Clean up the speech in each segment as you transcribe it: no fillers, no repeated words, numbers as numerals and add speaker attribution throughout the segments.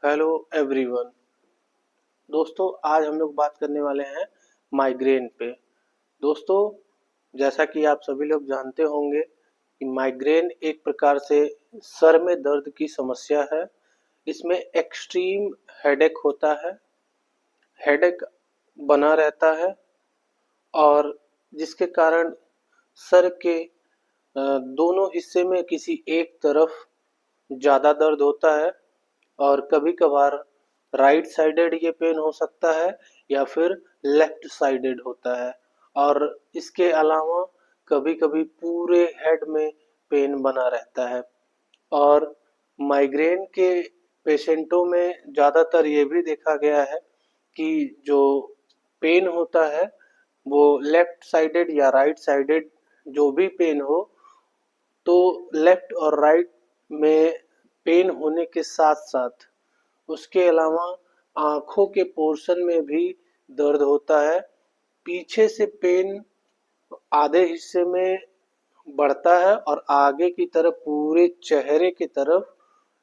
Speaker 1: Hello everyone. दोस्तों, आज हम लोग बात करने वाले हैं माइग्रेन पे। दोस्तों, जैसा कि आप सभी लोग जानते होंगे कि माइग्रेन एक प्रकार से सर में दर्द की समस्या है। इसमें एक्सट्रीम हेडेक होता है, हेडेक बना रहता है और जिसके कारण सर के दोनों हिस्से में किसी एक तरफ ज़्यादा दर्द होता है और कभी कभार राइट साइडेड ये पेन हो सकता है या फिर लेफ्ट साइडेड होता है। और इसके अलावा कभी कभी पूरे हेड में पेन बना रहता है। और माइग्रेन के पेशेंटों में ज़्यादातर ये भी देखा गया है कि जो पेन होता है वो लेफ्ट साइडेड या राइट साइडेड जो भी पेन हो, तो लेफ्ट और राइट में पेन होने के साथ साथ उसके अलावा आँखों के पोर्शन में भी दर्द होता है। पीछे से पेन आधे हिस्से में बढ़ता है और आगे की तरफ पूरे चेहरे की तरफ,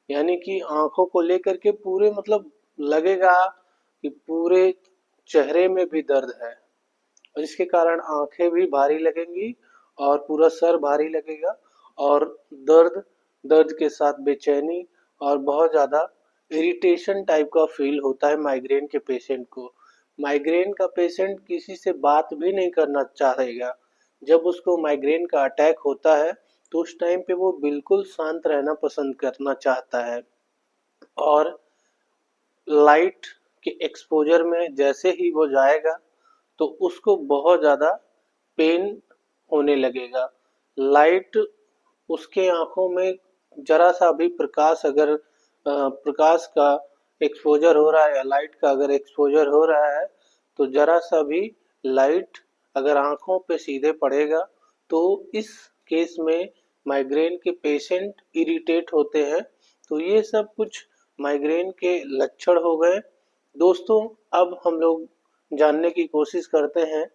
Speaker 1: यानी कि आँखों को लेकर के पूरे मतलब लगेगा कि पूरे चेहरे में भी दर्द है और इसके कारण आँखें भी भारी लगेंगी और पूरा सर भारी लगेगा और दर्द दर्द के साथ बेचैनी और बहुत ज़्यादा इरिटेशन टाइप का फील होता है माइग्रेन के पेशेंट को। माइग्रेन का पेशेंट किसी से बात भी नहीं करना चाहेगा। जब उसको माइग्रेन का अटैक होता है तो उस टाइम पे वो बिल्कुल शांत रहना पसंद करना चाहता है और लाइट के एक्सपोजर में जैसे ही वो जाएगा तो उसको बहुत ज़्यादा पेन होने लगेगा। लाइट उसके आँखों में जरा सा भी प्रकाश अगर प्रकाश का एक्सपोजर हो रहा है या लाइट का अगर एक्सपोजर हो रहा है तो जरा सा भी लाइट अगर आँखों पे सीधे पड़ेगा तो इस केस में माइग्रेन के पेशेंट इरिटेट होते हैं। तो ये सब कुछ माइग्रेन के लक्षण हो गए। दोस्तों, अब हम लोग जानने की कोशिश करते हैं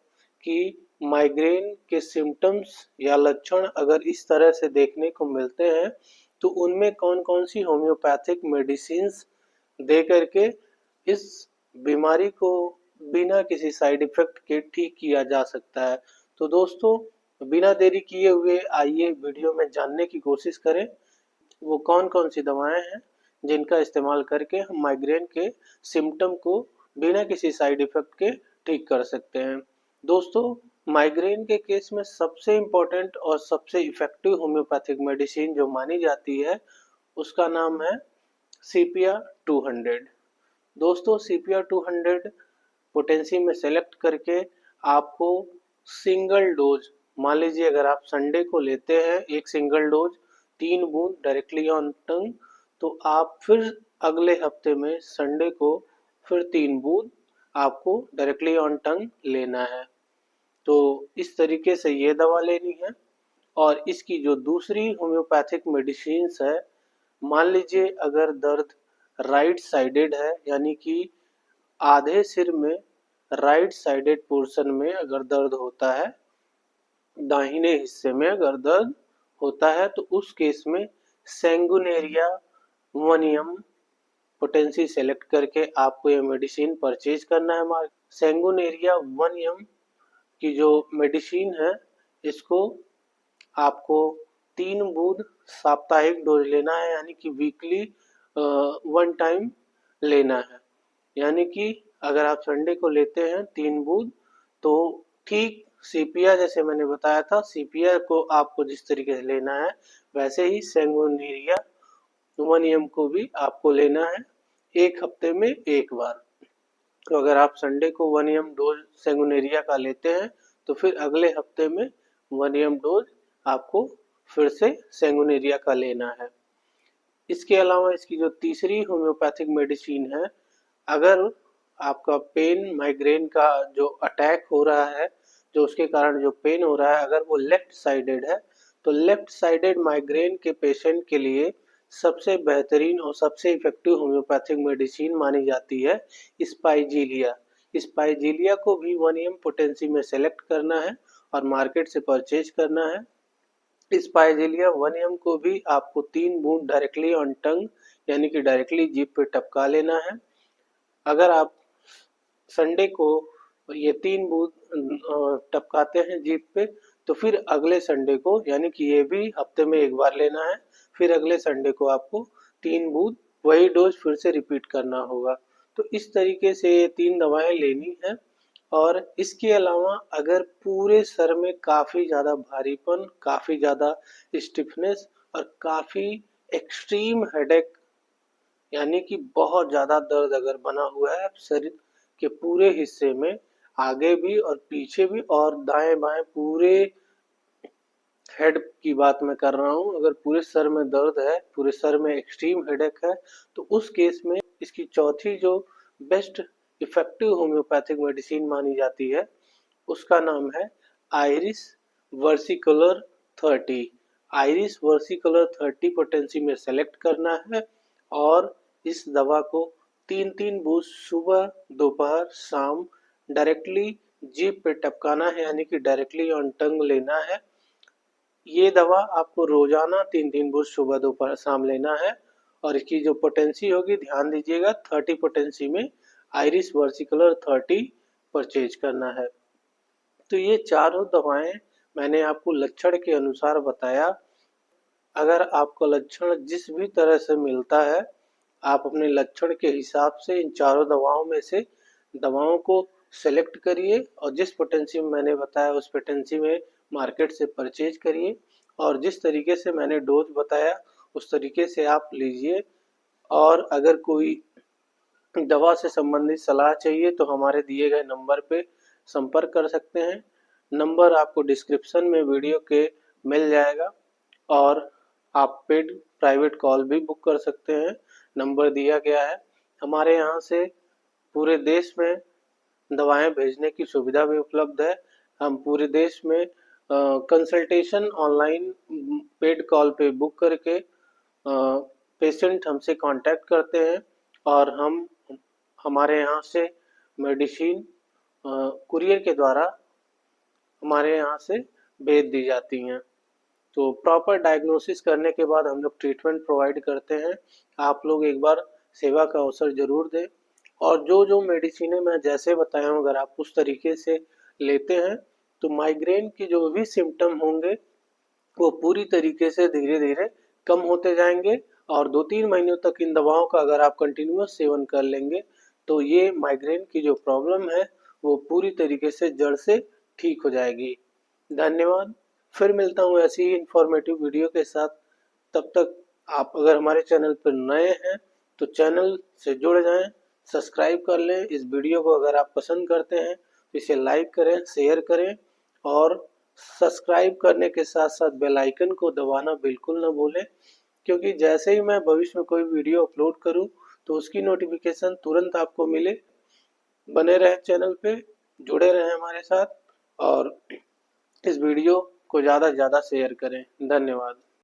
Speaker 1: कि माइग्रेन के सिम्टम्स या लक्षण अगर इस तरह से देखने को मिलते हैं तो उनमें कौन कौन सी होम्योपैथिक मेडिसिन्स दे करके इस बीमारी को बिना किसी साइड इफेक्ट के ठीक किया जा सकता है। तो दोस्तों, बिना देरी किए हुए आइए वीडियो में जानने की कोशिश करें वो कौन कौन सी दवाएं हैं जिनका इस्तेमाल करके हम माइग्रेन के सिम्टम को बिना किसी साइड इफेक्ट के ठीक कर सकते हैं। दोस्तों, माइग्रेन के केस में सबसे इम्पोर्टेंट और सबसे इफेक्टिव होम्योपैथिक मेडिसिन जो मानी जाती है उसका नाम है सीपिया 200। दोस्तों, सीपिया 200 पोटेंसी में सेलेक्ट करके आपको सिंगल डोज, मान लीजिए अगर आप संडे को लेते हैं एक सिंगल डोज 3 बूंद डायरेक्टली ऑन टंग, तो आप फिर अगले हफ्ते में संडे को फिर 3 बूंद आपको डायरेक्टली ऑन टंग लेना है। तो इस तरीके से ये दवा लेनी है। और इसकी जो दूसरी होम्योपैथिक मेडिसिन्स है, मान लीजिए अगर दर्द राइट साइडेड है, यानी कि आधे सिर में राइट साइडेड पोर्शन में अगर दर्द होता है, दाहिने हिस्से में अगर दर्द होता है, तो उस केस में सैंगुनेरिया 1 पोटेंसी सेलेक्ट करके आपको ये मेडिसिन परचेज करना है। सैंगुनेरिया 1 की जो मेडिसिन है इसको आपको 3 बूंद साप्ताहिक डोज लेना है, यानी कि वीकली 1 टाइम लेना है। यानी कि अगर आप संडे को लेते हैं 3 बूंद, तो ठीक सीपिया जैसे मैंने बताया था, सीपिया को आपको जिस तरीके से लेना है वैसे ही सैंगुनेरिया 1 को भी आपको लेना है एक हफ्ते में एक बार। तो अगर आप संडे को 1 डोज सैंगुनेरिया का लेते हैं तो फिर अगले हफ्ते में 1 डोज आपको फिर से सैंगुनेरिया का लेना है। इसके अलावा इसकी जो तीसरी होम्योपैथिक मेडिसिन है, अगर आपका पेन माइग्रेन का जो अटैक हो रहा है, जो उसके कारण जो पेन हो रहा है, अगर वो लेफ्ट साइडेड है तो लेफ्ट साइडेड माइग्रेन के पेशेंट के लिए सबसे बेहतरीन और सबसे इफेक्टिव होम्योपैथिक मेडिसिन मानी जाती है स्पाइजीलिया। स्पाइजीलिया को भी 1 पोटेंसी में सेलेक्ट करना है और मार्केट से परचेज करना है। स्पाइजीलिया 1 को भी आपको 3 बूंद डायरेक्टली ऑन टंग, यानी कि डायरेक्टली जीभ पे टपका लेना है। अगर आप संडे को ये 3 बूंद टपकाते हैं जीभ पे, तो फिर अगले संडे को, यानी कि ये भी हफ्ते में एक बार लेना है, फिर अगले संडे को आपको 3 बूंद वही डोज फिर से रिपीट करना होगा। तो इस तरीके से ये 3 दवाएं लेनी है। और इसके अलावा अगर पूरे सर में काफ़ी ज़्यादा भारीपन, काफ़ी ज़्यादा स्टिफनेस और काफ़ी एक्सट्रीम हेडेक, यानी कि बहुत ज़्यादा दर्द अगर बना हुआ है शरीर के पूरे हिस्से में, आगे भी और पीछे भी और दाएं बाएं पूरे हेड की बात मैं कर रहा हूँ, अगर पूरे सर में दर्द है, पूरे सर में एक्सट्रीम हेडेक है, तो उस केस में इसकी चौथी जो बेस्ट इफेक्टिव होम्योपैथिक मेडिसिन मानी जाती है, उसका नाम है iris versicolor 30। Iris versicolor 30 potency में सेलेक्ट करना है और इस दवा को 3-3 बूंद सुबह, दोपहर, शाम डायरेक्टली जीभ पे टपकाना है, यानी कि डायरेक्टली ऑन टंग लेना है। ये दवा आपको रोजाना 3-3 बूंद सुबह, दोपहर, शाम लेना है। और इसकी जो पोटेंसी होगी, ध्यान दीजिएगा, 30 पोटेंसी में आयरिस वर्सिकुलर 30 परचेज करना है। तो ये चारों दवाएं मैंने आपको लक्षण के अनुसार बताया। अगर आपका लक्षण जिस भी तरह से मिलता है, आप अपने लक्षण के हिसाब से इन चारों दवाओं में से दवाओं को सेलेक्ट करिए और जिस पोटेंसी में मैंने बताया उस पोटेंसी में मार्केट से परचेज करिए और जिस तरीके से मैंने डोज बताया उस तरीके से आप लीजिए। और अगर कोई दवा से संबंधित सलाह चाहिए तो हमारे दिए गए नंबर पे संपर्क कर सकते हैं। नंबर आपको डिस्क्रिप्शन में वीडियो के मिल जाएगा और आप पेड प्राइवेट कॉल भी बुक कर सकते हैं, नंबर दिया गया है। हमारे यहाँ से पूरे देश में दवाएं भेजने की सुविधा भी उपलब्ध है। हम पूरे देश में कंसल्टेशन ऑनलाइन पेड कॉल पे बुक करके पेशेंट हमसे कांटेक्ट करते हैं और हमारे यहाँ से मेडिसिन कुरियर के द्वारा हमारे यहाँ से भेज दी जाती हैं। तो प्रॉपर डायग्नोसिस करने के बाद हम लोग ट्रीटमेंट प्रोवाइड करते हैं। आप लोग एक बार सेवा का अवसर जरूर दें और जो जो मेडिसिनें मैं जैसे बताया हूँ, अगर आप उस तरीके से लेते हैं तो माइग्रेन के जो भी सिम्टम होंगे वो पूरी तरीके से धीरे धीरे कम होते जाएंगे और 2-3 महीनों तक इन दवाओं का अगर आप कंटिन्यूअस सेवन कर लेंगे तो ये माइग्रेन की जो प्रॉब्लम है वो पूरी तरीके से जड़ से ठीक हो जाएगी। धन्यवाद। फिर मिलता हूँ ऐसी ही इंफॉर्मेटिव वीडियो के साथ। तब तक आप अगर हमारे चैनल पर नए हैं तो चैनल से जुड़ जाएं, सब्सक्राइब कर लें। इस वीडियो को अगर आप पसंद करते हैं तो इसे लाइक करें, शेयर करें और सब्सक्राइब करने के साथ साथ बेल आइकन को दबाना बिल्कुल ना भूलें, क्योंकि जैसे ही मैं भविष्य में कोई वीडियो अपलोड करूं तो उसकी नोटिफिकेशन तुरंत आपको मिले। बने रहें चैनल पे, जुड़े रहें हमारे साथ और इस वीडियो को ज़्यादा से ज़्यादा शेयर करें। धन्यवाद।